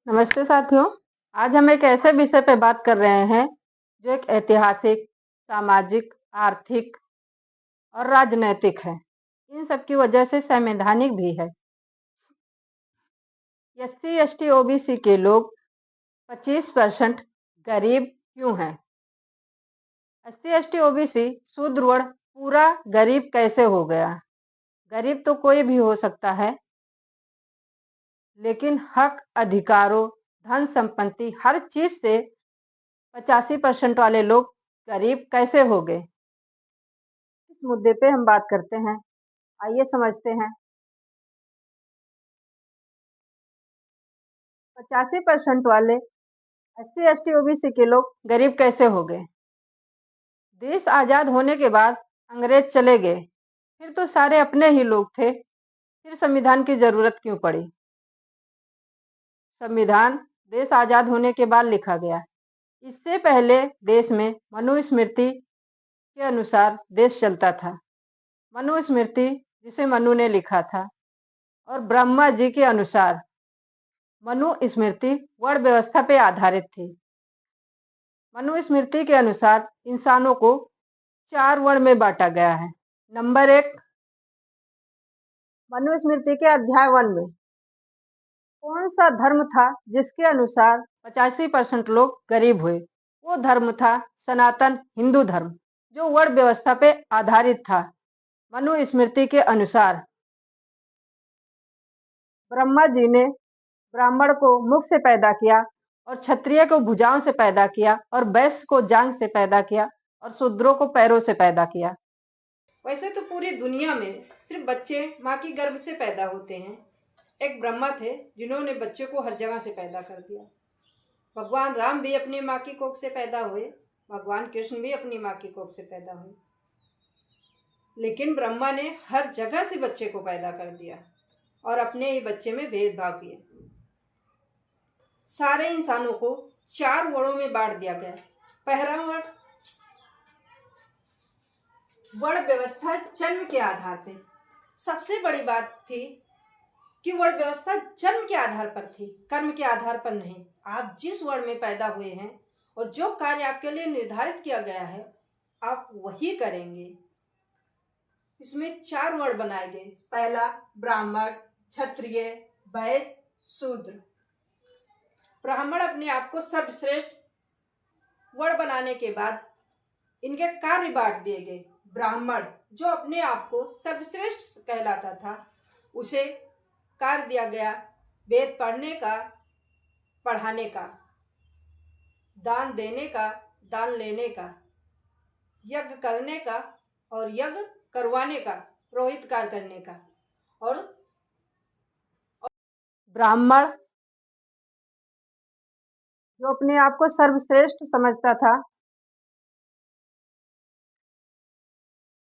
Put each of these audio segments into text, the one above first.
नमस्ते साथियों। आज हम एक ऐसे विषय पे बात कर रहे हैं जो एक ऐतिहासिक, सामाजिक, आर्थिक और राजनैतिक है। इन सब की वजह से संवैधानिक भी है। एससी, एसटी, ओबीसी के लोग 25% गरीब क्यों हैं? एससी, एसटी, ओबीसी शूद्र वर्ग पूरा गरीब कैसे हो गया? गरीब तो कोई भी हो सकता है, लेकिन हक, अधिकारों, धन संपत्ति हर चीज से 85% वाले लोग गरीब कैसे हो गए? इस मुद्दे पे हम बात करते हैं। आइए समझते हैं। 85% वाले एससी, एसटी, ओबीसी के लोग गरीब कैसे हो गए? देश आजाद होने के बाद अंग्रेज चले गए, फिर तो सारे अपने ही लोग थे, फिर संविधान की जरूरत क्यों पड़ी? संविधान देश आजाद होने के बाद लिखा गया। इससे पहले देश में मनुस्मृति के अनुसार देश चलता था। मनुस्मृति जिसे मनु ने लिखा था, और ब्रह्मा जी के अनुसार मनुस्मृति वर्ण व्यवस्था पे आधारित थी। मनुस्मृति के अनुसार इंसानों को 4 वर्ण में बांटा गया है। नंबर 1, मनुस्मृति के अध्याय 1 में कौन सा धर्म था जिसके अनुसार 85% लोग गरीब हुए? वो धर्म था सनातन हिंदू धर्म, जो वर्ण व्यवस्था पे आधारित था। मनुस्मृति के अनुसार ब्रह्मा जी ने ब्राह्मण को मुख से पैदा किया, और क्षत्रिय को भुजाओं से पैदा किया, और वैश्य को जांघ से पैदा किया, और शूद्रों को पैरों से पैदा किया। वैसे तो पूरी दुनिया में सिर्फ बच्चे माँ की गर्भ से पैदा होते हैं। एक ब्रह्मा थे जिन्होंने बच्चे को हर जगह से पैदा कर दिया। भगवान राम भी अपनी माँ की कोख से पैदा हुए, भगवान कृष्ण भी अपनी माँ की कोख से पैदा हुए, लेकिन ब्रह्मा ने हर जगह से बच्चे को पैदा कर दिया और अपने ही बच्चे में भेदभाव किया। सारे इंसानों को 4 वर्णों में बांट दिया गया। पहला वर्ण वर्ण व्यवस्था जन्म के आधार पे। सबसे बड़ी बात थी कि वर्ण व्यवस्था जन्म के आधार पर थी, कर्म के आधार पर नहीं। आप जिस वर्ण में पैदा हुए हैं और जो कार्य आपके लिए निर्धारित किया गया है, आप वही करेंगे। इसमें 4 वर्ण बनाए गए। पहला ब्राह्मण, क्षत्रिय, वैश्य, शूद्र। ब्राह्मण अपने आप को सर्वश्रेष्ठ वर्ण बनाने के बाद इनके कार्य बांट दिए गए। ब्राह्मण जो अपने आप को सर्वश्रेष्ठ कहलाता था, उसे कार्य दिया गया वेद पढ़ने का, पढ़ाने का, दान देने का, दान लेने का, यज्ञ करने का और यज्ञ करवाने का, पुरोहित कार्य करने का। और ब्राह्मण जो अपने आप को सर्वश्रेष्ठ समझता था,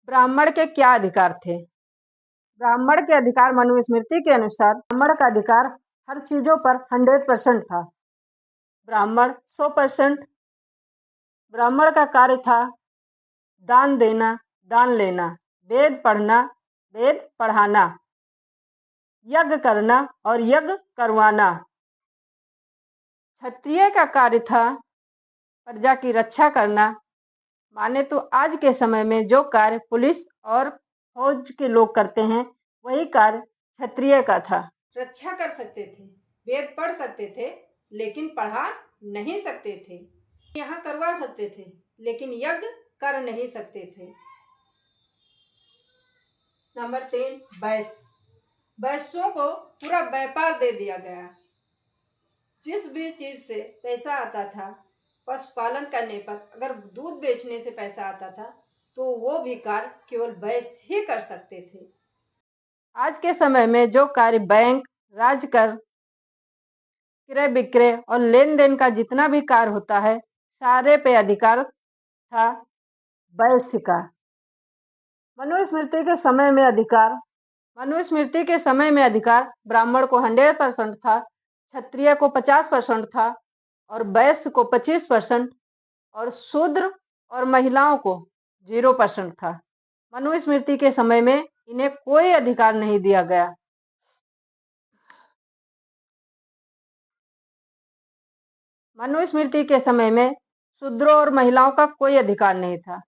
ब्राह्मण के क्या अधिकार थे? ब्राह्मण के अधिकार मनुस्मृति के अनुसार ब्राह्मण का अधिकार हर चीजों पर 100% था। ब्राह्मण 100%। ब्राह्मण का कार्य था दान देना, दान लेना, वेद पढ़ना, वेद पढ़ाना, यज्ञ करना और यज्ञ करवाना। क्षत्रिय का कार्य था प्रजा की रक्षा करना। माने तो आज के समय में जो कार्य पुलिस और फौज के लोग करते हैं, वही कार्य क्षत्रिय का था। रक्षा कर सकते थे, वेद पढ़ सकते थे, लेकिन पढ़ा नहीं सकते थे। यहाँ करवा सकते थे, लेकिन यज्ञ कर नहीं सकते थे। नंबर 3, वैश्य। वैश्यों को पूरा व्यापार दे दिया गया। जिस भी चीज से पैसा आता था, पशुपालन करने पर अगर दूध बेचने से पैसा आता था, तो वो भी कार्य केवल वैश्य ही कर सकते थे। आज के समय में जो कार्य बैंक, राजकर, क्रय विक्रय और लेन देन का जितना भी कार्य होता है, सारे पे अधिकार था वैश्य का। मनुस्मृति के समय में ब्राह्मण को 100% था, क्षत्रिय को 50% था, और वैश्य को 25%, और शूद्र और महिलाओं को 0% था। मनुस्मृति के समय में इन्हें कोई अधिकार नहीं दिया गया। मनुस्मृति के समय में शूद्रों और महिलाओं का कोई अधिकार नहीं था।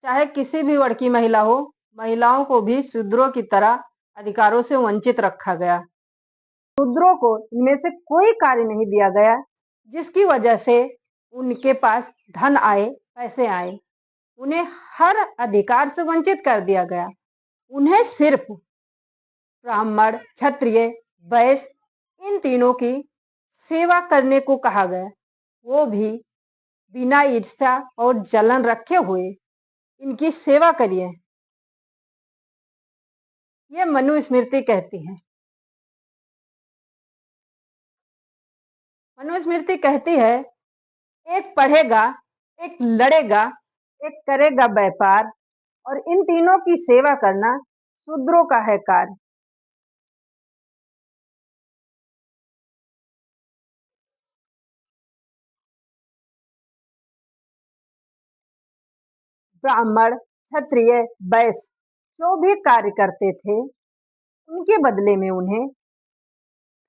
चाहे किसी भी वर्ग की महिला हो, महिलाओं को भी शूद्रों की तरह अधिकारों से वंचित रखा गया। शूद्रों को इनमें से कोई कार्य नहीं दिया गया जिसकी वजह से उनके पास धन आए, पैसे आए। उन्हें हर अधिकार से वंचित कर दिया गया। उन्हें सिर्फ ब्राह्मण, क्षत्रिय, वैश्य इन तीनों की सेवा करने को कहा गया, वो भी बिना ईर्ष्या और जलन रखे हुए इनकी सेवा करिए। ये मनुस्मृति कहती है। मनुस्मृति कहती है, एक पढ़ेगा, एक लड़ेगा, एक करेगा व्यापार, और इन तीनों की सेवा करना शूद्रों का है कार्य। ब्राह्मण, क्षत्रिय, वैश्य जो भी कार्य करते थे, उनके बदले में उन्हें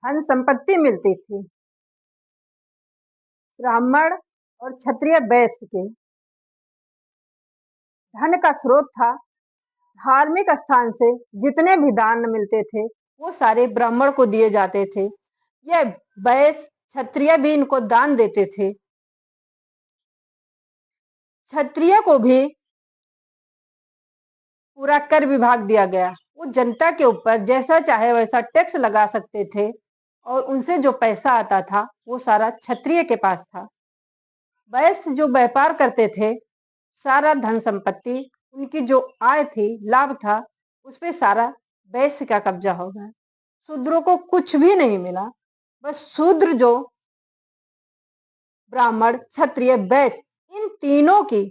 धन संपत्ति मिलती थी। ब्राह्मण और क्षत्रिय वैश्य के धन का स्रोत था। धार्मिक स्थान से जितने भी दान मिलते थे वो सारे ब्राह्मण को दिए जाते थे। ये वैश्य, क्षत्रिय भी इनको दान देते थे। क्षत्रिय को भी पूरा कर विभाग दिया गया। वो जनता के ऊपर जैसा चाहे वैसा टैक्स लगा सकते थे और उनसे जो पैसा आता था वो सारा क्षत्रिय के पास था। वैश्य जो व्यापार करते थे, सारा धन संपत्ति, उनकी जो आय थी, लाभ था, उस पे सारा वैश्य का कब्जा हो गया। शूद्रों को कुछ भी नहीं मिला। बस शूद्र जो ब्राह्मण, क्षत्रिय, वैश्य इन तीनों की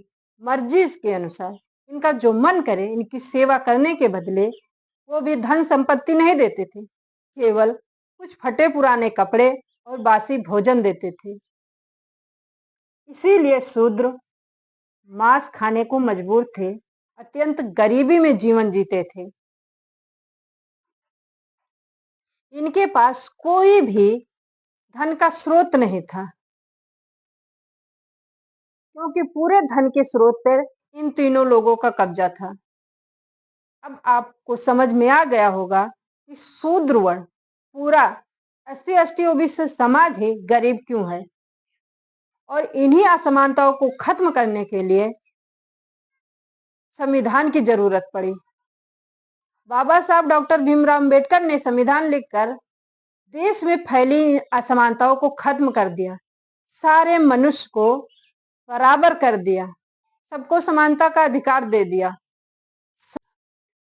मर्जी के अनुसार इनका जो मन करे इनकी सेवा करने के बदले वो भी धन संपत्ति नहीं देते थे, केवल कुछ फटे पुराने कपड़े और बासी भोजन देते थे। इसीलिए शूद्र मांस खाने को मजबूर थे, अत्यंत गरीबी में जीवन जीते थे। इनके पास कोई भी धन का स्रोत नहीं था, क्योंकि पूरे धन के स्रोत पर इन तीनों लोगों का कब्जा था। अब आपको समझ में आ गया होगा कि शूद्र वर्ण पूरा SC ST OBC समाज ही गरीब क्यों है, और इन्हीं असमानताओं को खत्म करने के लिए संविधान की जरूरत पड़ी। बाबा साहब डॉक्टर भीमराव अंबेडकर ने संविधान लिखकर देश में फैली असमानताओं को खत्म कर दिया, सारे मनुष्य को बराबर कर दिया, सबको समानता का अधिकार दे दिया।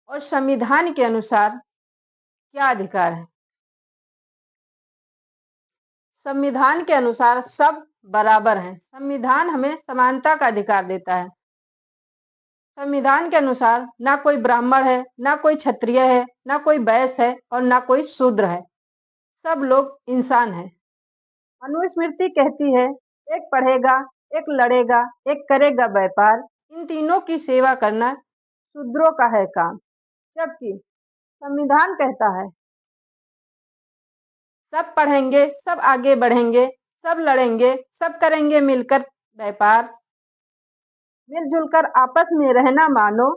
और संविधान के अनुसार क्या अधिकार है? संविधान के अनुसार सब बराबर हैं। संविधान हमें समानता का अधिकार देता है। संविधान के अनुसार ना कोई ब्राह्मण है, ना कोई क्षत्रिय है, ना कोई वैश्य है और ना कोई शूद्र है। सब लोग इंसान हैं। मनुस्मृति कहती है, एक पढ़ेगा, एक लड़ेगा, एक करेगा व्यापार, इन तीनों की सेवा करना शूद्रों का है काम। जबकि संविधान कहता है, सब पढ़ेंगे, सब आगे बढ़ेंगे, सब लड़ेंगे, सब करेंगे मिलकर व्यापार, मिलजुल कर आपस में रहना मानो,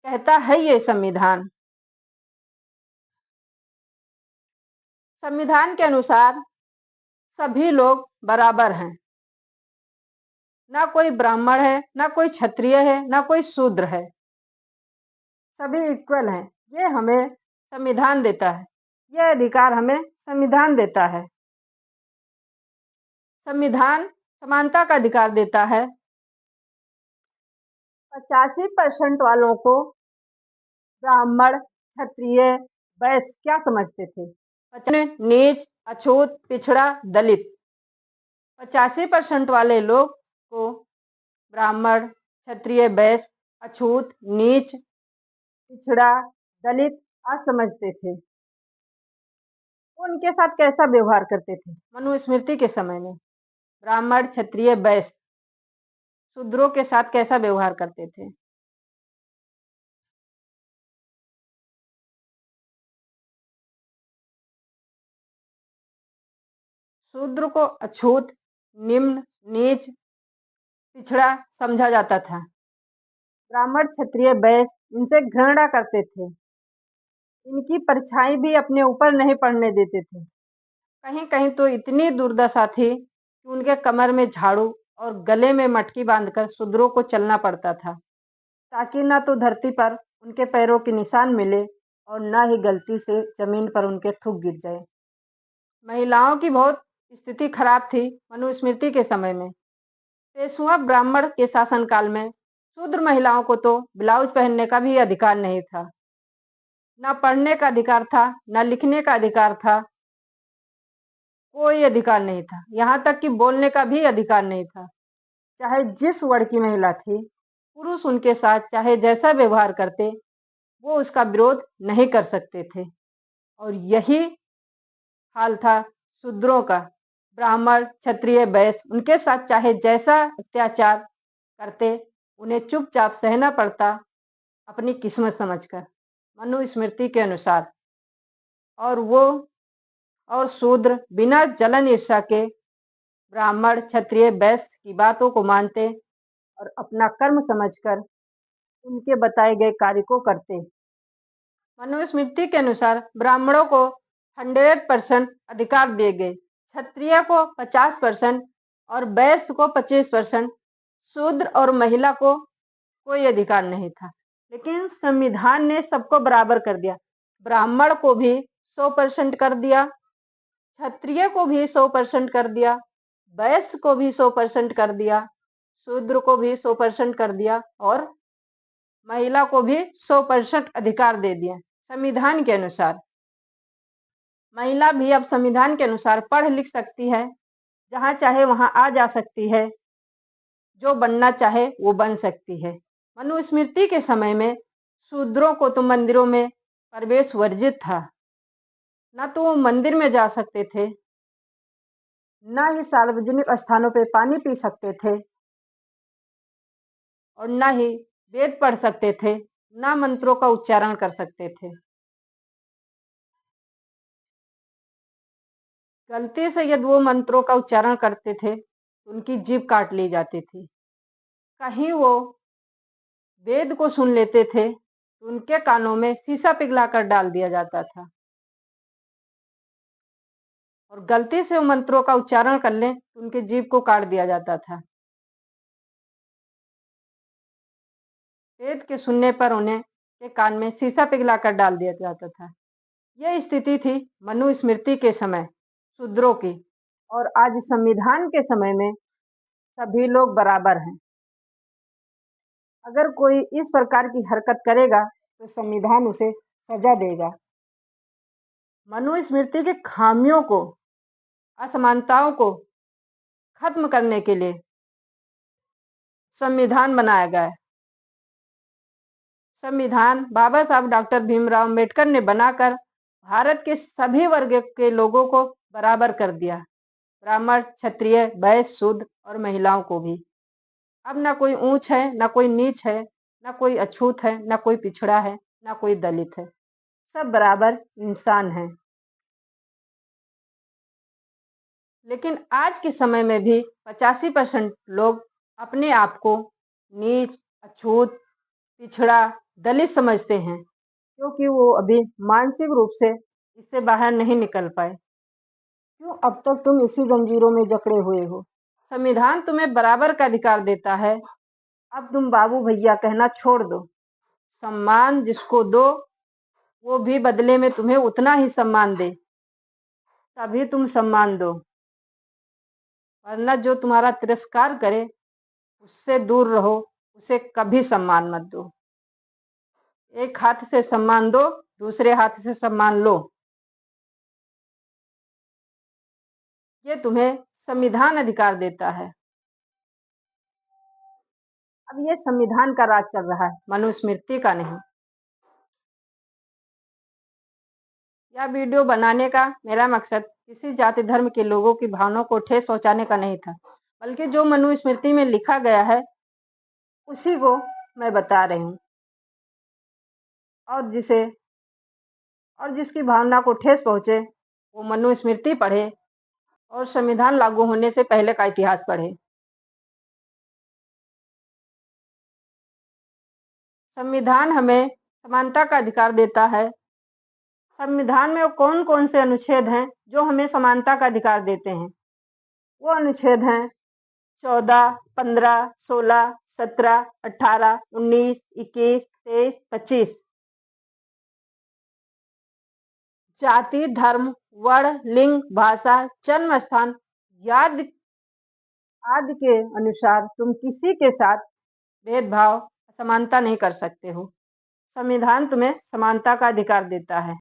कहता है ये संविधान। संविधान के अनुसार सभी लोग बराबर हैं। ना कोई ब्राह्मण है, ना कोई क्षत्रिय है, ना कोई शूद्र है, सभी इक्वल हैं। ये हमें संविधान देता है, ये अधिकार हमें संविधान देता है। संविधान समानता का अधिकार देता है। 85% वालों को ब्राह्मण, क्षत्रिय, वैश्य क्या समझते थे? नीच, अछूत, पिछड़ा, दलित। 85% वाले लोग को ब्राह्मण, क्षत्रिय, वैश्य अछूत, नीच, पिछड़ा, दलित असमझते थे। उनके साथ कैसा व्यवहार करते थे मनुस्मृति के समय में? ब्राह्मण, क्षत्रिय, वैश्य शूद्रों के साथ कैसा व्यवहार करते थे? शूद्र को अछूत, निम्न, नीच, पिछड़ा समझा जाता था। ब्राह्मण, क्षत्रिय, वैश्य इनसे घृणा करते थे। इनकी परछाई भी अपने ऊपर नहीं पड़ने देते थे। कहीं कहीं तो इतनी दुर्दशा थी कि उनके कमर में झाड़ू और गले में मटकी बांधकर शूद्रों को चलना पड़ता था, ताकि न तो धरती पर उनके पैरों के निशान मिले और न ही गलती से जमीन पर उनके थूक गिर जाए। महिलाओं की बहुत स्थिति खराब थी मनुस्मृति के समय में। पेशवा ब्राह्मण के शासनकाल में शूद्र महिलाओं को तो ब्लाउज पहनने का भी अधिकार नहीं था, न पढ़ने का अधिकार था, न लिखने का अधिकार था, कोई अधिकार नहीं था। यहाँ तक कि बोलने का भी अधिकार नहीं था। चाहे जिस वर्ण की महिला थी, पुरुष उनके साथ चाहे जैसा व्यवहार करते, वो उसका विरोध नहीं कर सकते थे। और यही हाल था शूद्रों का। ब्राह्मण, क्षत्रिय, वैश्य उनके साथ चाहे जैसा अत्याचार करते, उन्हें चुपचाप सहना पड़ता, अपनी किस्मत समझकर, मनुस्मृति के अनुसार। और शूद्र बिना जलन ईर्ष्या के ब्राह्मण, क्षत्रिय, वैश्य की बातों को मानते और अपना कर्म समझकर उनके बताए गए कार्य को करते। मनुस्मृति के अनुसार ब्राह्मणों को 100% अधिकार दिए गए, क्षत्रिय को 50% और वैश्य को 25%। शूद्र और महिला को कोई अधिकार नहीं था। लेकिन संविधान ने सबको बराबर कर दिया। ब्राह्मण को भी 100% कर दिया, क्षत्रिय को भी 100% कर दिया, वैश्य को भी 100% कर दिया, शूद्र को भी 100% कर दिया और महिला को भी 100% अधिकार दे दिया संविधान के अनुसार। महिला भी अब संविधान के अनुसार पढ़ लिख सकती है, जहाँ चाहे वहाँ आ जा सकती है, जो बनना चाहे वो बन सकती है। मनुस्मृति के समय में शूद्रों को तो मंदिरों में प्रवेश वर्जित था, न तो वो मंदिर में जा सकते थे, न ही सार्वजनिक स्थानों पे पानी पी सकते थे, और न ही वेद पढ़ सकते थे, न मंत्रों का उच्चारण कर सकते थे। गलती से यदि वो मंत्रों का उच्चारण करते थे तो उनकी जीभ काट ली जाती थी। कहीं वो वेद को सुन लेते थे तो उनके कानों में शीशा पिघलाकर डाल दिया जाता था, और गलती से वो मंत्रों का उच्चारण कर लें तो उनके जीभ को काट दिया जाता था। वेद के सुनने पर उन्हें के कान में शीशा पिघलाकर डाल दिया जाता था। यह स्थिति थी मनुस्मृति के समय शूद्रों की। और आज संविधान के समय में सभी लोग बराबर हैं। अगर कोई इस प्रकार की हरकत करेगा तो संविधान उसे सजा देगा। मनुस्मृति की खामियों को, असमानताओं को खत्म करने के लिए संविधान बनाया गया है। संविधान बाबा साहब डॉक्टर भीमराव अम्बेडकर ने बनाकर भारत के सभी वर्ग के लोगों को बराबर कर दिया, ब्राह्मण, क्षत्रिय, वैश्य, शूद्र और महिलाओं को भी। अब ना कोई ऊंच है, ना कोई नीच है, ना कोई अछूत है, ना कोई पिछड़ा है, ना कोई दलित है, सब बराबर इंसान हैं। लेकिन आज के समय में भी 85% लोग अपने आप को नीच, अछूत, पिछड़ा, दलित समझते हैं, क्योंकि वो अभी मानसिक रूप से इससे बाहर नहीं निकल पाए। क्यों अब तक तुम इसी जंजीरों में जकड़े हुए हो? संविधान तुम्हें बराबर का अधिकार देता है। अब तुम बाबू भैया कहना छोड़ दो। सम्मान जिसको दो वो भी बदले में तुम्हें उतना ही सम्मान दे, तभी तुम सम्मान दो। वरना जो तुम्हारा तिरस्कार करे उससे दूर रहो, उसे कभी सम्मान मत दो। एक हाथ से सम्मान दो, दूसरे हाथ से सम्मान लो। ये तुम्हें संविधान अधिकार देता है। अब ये संविधान का राज चल रहा है, मनुस्मृति का नहीं। यह वीडियो बनाने का मेरा मकसद किसी जाति धर्म के लोगों की भावनाओं को ठेस पहुंचाने का नहीं था, बल्कि जो मनुस्मृति में लिखा गया है उसी को मैं बता रही हूँ। और जिसकी भावना को ठेस पहुंचे वो मनुस्मृति पढ़े और संविधान लागू होने से पहले का इतिहास पढ़ें। संविधान हमें समानता का अधिकार देता है। संविधान में कौन कौन से अनुच्छेद हैं जो हमें समानता का अधिकार देते हैं? वो अनुच्छेद हैं 14, 15, 16, 17, 18, 19, 21, 23, 25। जाति, धर्म, वर्ण, लिंग, भाषा, जन्म स्थान आदि के अनुसार तुम किसी के साथ भेदभाव, असमानता नहीं कर सकते हो। संविधान तुम्हें समानता का अधिकार देता है।